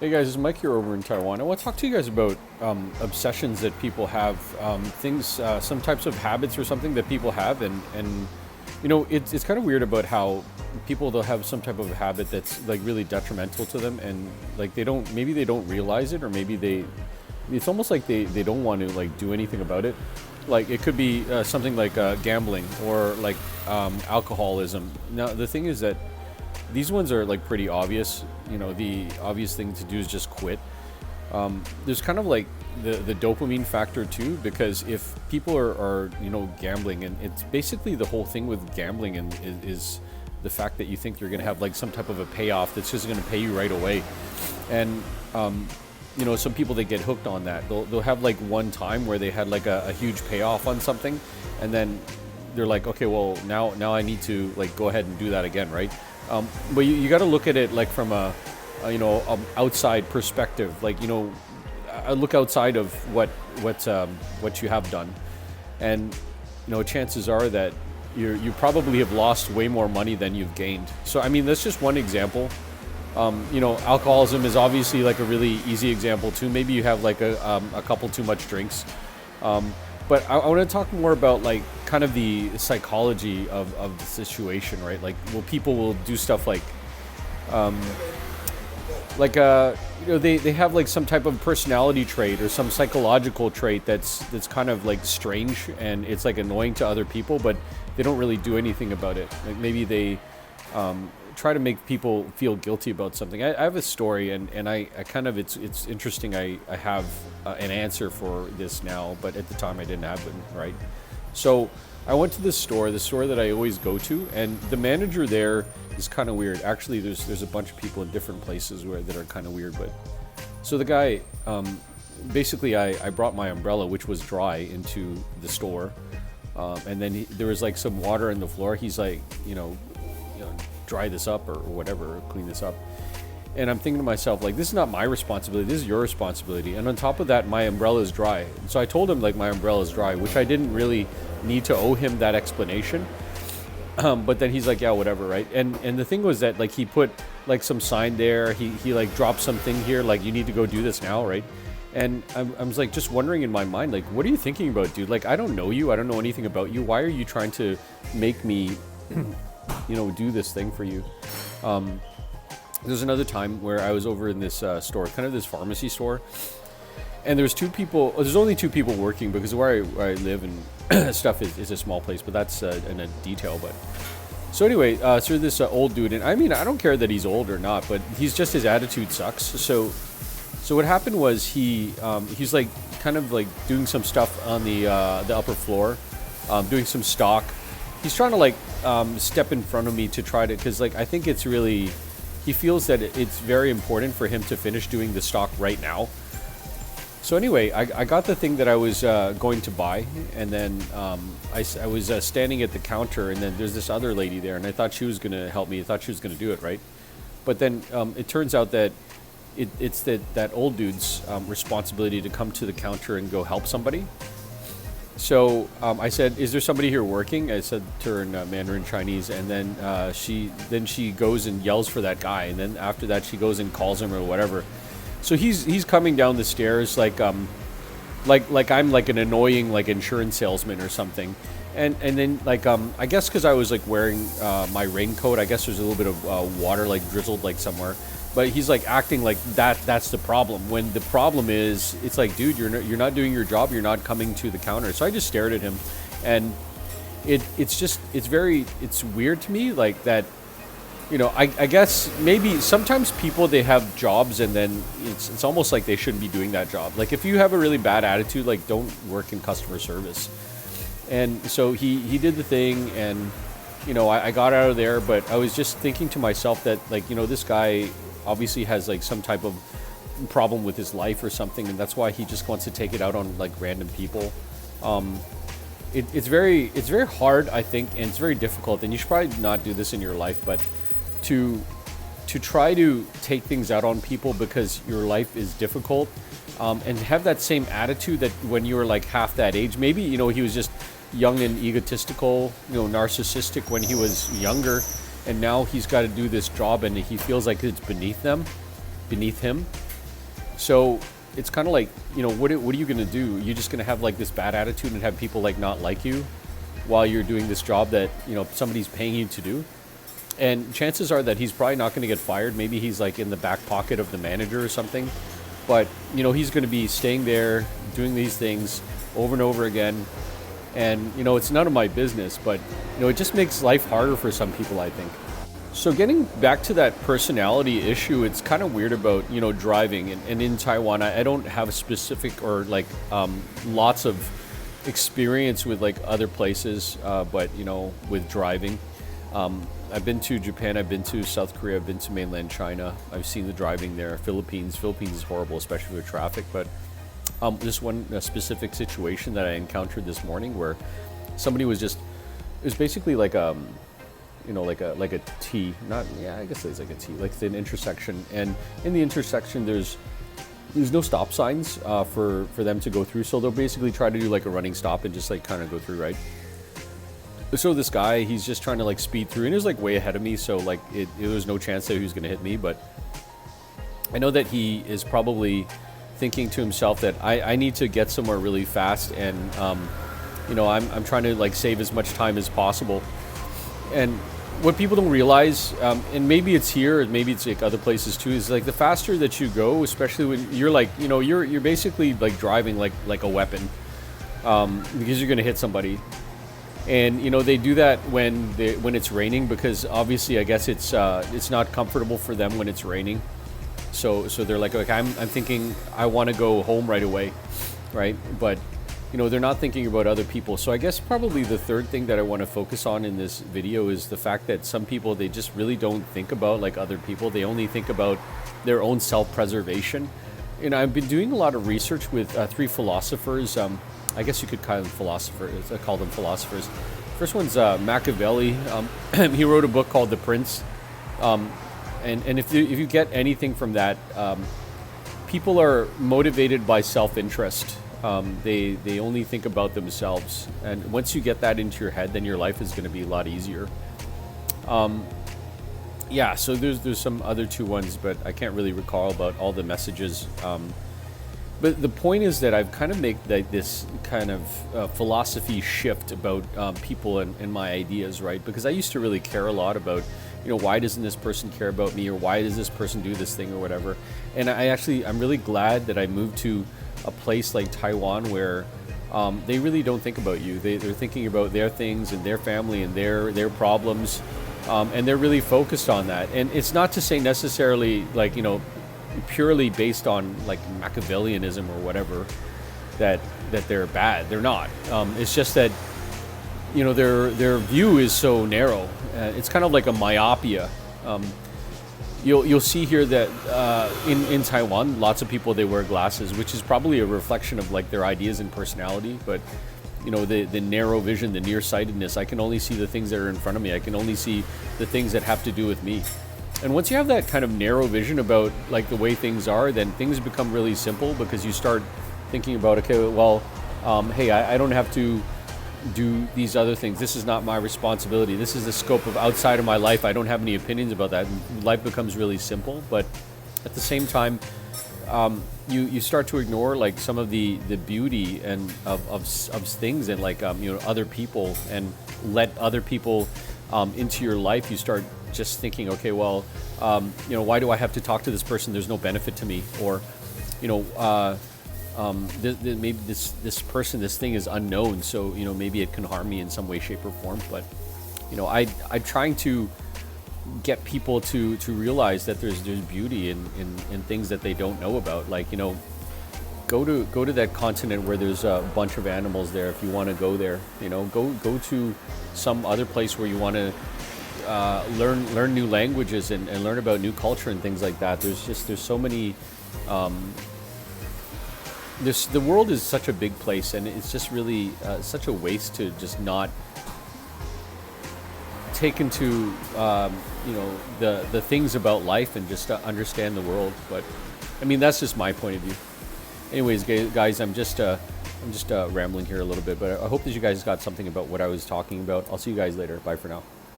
Hey guys, it's Mike here over in Taiwan. I want to talk to you guys about obsessions that people have, some types of habits or something that people have, and it's kind of weird about how people they'll have some type of habit that's like really detrimental to them, and like maybe they don't realize it, or maybe it's almost like they don't want to like do anything about it. Like it could be something like gambling or like alcoholism. Now the thing is that these ones are like pretty obvious. The obvious thing to do is just quit. There's kind of like the dopamine factor too, because if people are gambling, and it's basically the whole thing with gambling, and is the fact that you think you're going to have like some type of a payoff that's just going to pay you right away. And some people, they get hooked on that. They'll have like one time where they had like a huge payoff on something, and then they're like, okay, well now I need to like go ahead and do that again, right? But you got to look at it like from a outside perspective. Like I look outside of what you have done, and chances are that you probably have lost way more money than you've gained. So I mean, that's just one example. Alcoholism is obviously like a really easy example too. Maybe you have like a couple too much drinks. But I want to talk more about like kind of the psychology of the situation, right? Like, people will do stuff like, they have like some type of personality trait or some psychological trait that's kind of like strange, and it's like annoying to other people, but they don't really do anything about it. Like maybe they try to make people feel guilty about something. I have a story, and I kind of, it's interesting. I have an answer for this now, but at the time I didn't have it, right? So I went to the store that I always go to, and the manager there is kind of weird. Actually, there's a bunch of people in different places that are kind of weird, but so the guy, basically I brought my umbrella, which was dry, into the store, and then there was like some water on the floor. He's like, dry this up or whatever, or clean this up. And I'm thinking to myself, like, this is not my responsibility, this is your responsibility. And on top of that, my umbrella is dry. So I told him like my umbrella is dry, which I didn't really need to owe him that explanation. But then he's like, yeah, whatever, right? And the thing was that like he put like some sign there, he like dropped something here, like, you need to go do this now, right? And I was like just wondering in my mind, like, what are you thinking about, dude? Like, I don't know you, I don't know anything about you. Why are you trying to make me do this thing for you? There's another time where I was over in this store, kind of this pharmacy store, and there's only two people working, because where I live and stuff is a small place, but that's in a detail. But so anyway, so this old dude, and I mean, I don't care that he's old or not, but his attitude sucks. So what happened was he's like kind of like doing some stuff on the upper floor, doing some stock. He's trying to like step in front of me to try to, because like I think it's really, he feels that it's very important for him to finish doing the stock right now. So anyway, I got the thing that I was going to buy, and then I was standing at the counter, and then there's this other lady there, and I thought she was going to help me. I thought she was going to do it, right? But then it turns out that it's that old dude's responsibility to come to the counter and go help somebody. So I said, is there somebody here working? I said to her in Mandarin Chinese, and then she goes and yells for that guy, and then after that she goes and calls him or whatever. So he's coming down the stairs like I'm like an annoying like insurance salesman or something, and then like I guess because I was like wearing my raincoat, I guess there's a little bit of water like drizzled like somewhere. But he's like acting like that's the problem, when the problem is, it's like, dude, you're not doing your job, you're not coming to the counter. So I just stared at him, and it's weird to me, like that, I guess maybe sometimes people, they have jobs, and then it's almost like they shouldn't be doing that job. Like if you have a really bad attitude, like don't work in customer service. And so he did the thing, and I got out of there, but I was just thinking to myself that like, this guy obviously has like some type of problem with his life or something, and that's why he just wants to take it out on like random people. It's very hard, I think, and it's very difficult, and you should probably not do this in your life, but to try to take things out on people because your life is difficult, and have that same attitude that when you were like half that age, maybe he was just young and egotistical, narcissistic when he was younger, and now he's got to do this job, and he feels like it's beneath him. So it's kind of like, what are you going to do? You're just going to have like this bad attitude and have people like not like you while you're doing this job that, somebody's paying you to do. And chances are that he's probably not going to get fired. Maybe he's like in the back pocket of the manager or something. But, he's going to be staying there, doing these things over and over again. And, it's none of my business, but, it just makes life harder for some people, I think. So getting back to that personality issue, it's kind of weird about, driving. And in Taiwan, I don't have a specific or like lots of experience with like other places, but, with driving. I've been to Japan, I've been to South Korea, I've been to mainland China. I've seen the driving there. Philippines is horrible, especially with traffic. But this one specific situation that I encountered this morning where somebody was it was basically like like a T, I guess it's like a T, like an intersection. And in the intersection, there's no stop signs for them to go through. So they'll basically try to do like a running stop and just like kind of go through, right? So this guy, he's just trying to like speed through, and he was like way ahead of me. So like it was no chance that he was going to hit me. But I know that he is probably thinking to himself that I need to get somewhere really fast, and I'm trying to like save as much time as possible. And what people don't realize, and maybe it's here, and maybe it's like other places too, is like the faster that you go, especially when you're like, you're basically like driving like a weapon, because you're going to hit somebody. And they do that when it's raining, because obviously I guess it's not comfortable for them when it's raining. So they're like, okay, I'm thinking I want to go home right away, right? But they're not thinking about other people. So I guess probably the third thing that I want to focus on in this video is the fact that some people, they just really don't think about like other people. They only think about their own self-preservation. I've been doing a lot of research with three philosophers. I guess you could call them philosophers. First one's Machiavelli. He wrote a book called The Prince. And if you get anything from that, people are motivated by self-interest. They only think about themselves. And once you get that into your head, then your life is going to be a lot easier. So there's some other two ones, but I can't really recall about all the messages. But the point is that I've kind of made like this kind of philosophy shift about people and my ideas, right? Because I used to really care a lot about, why doesn't this person care about me, or why does this person do this thing or whatever. And I'm really glad that I moved to a place like Taiwan where they really don't think about you. They're thinking about their things and their family and their problems, and they're really focused on that. And it's not to say necessarily like, purely based on like Machiavellianism or whatever that they're bad. They're not. It's just that their view is so narrow. It's kind of like a myopia. You'll see here that in Taiwan, lots of people, they wear glasses, which is probably a reflection of like their ideas and personality. But the narrow vision, the nearsightedness, I can only see the things that are in front of me. I can only see the things that have to do with me. And once you have that kind of narrow vision about like the way things are, then things become really simple, because you start thinking about, okay, well, hey, I don't have to do these other things. This is not my responsibility. This is the scope of outside of my life. I don't have any opinions about that. And life becomes really simple. But at the same time, you start to ignore like some of the beauty and of things, and like other people, and let other people into your life. You start just thinking, okay, well, why do I have to talk to this person? There's no benefit to me. Or, maybe this person, this thing is unknown, so maybe it can harm me in some way, shape, or form. But I'm trying to get people to realize that there's beauty in things that they don't know about. Like, go to that continent where there's a bunch of animals there. If you want to go there, go to some other place where you want to learn new languages and learn about new culture and things like that. There's so many. The world is such a big place, and it's just really such a waste to just not take into the things about life and just understand the world. But I mean, that's just my point of view. Anyways, guys, I'm just rambling here a little bit, but I hope that you guys got something about what I was talking about. I'll see you guys later. Bye for now.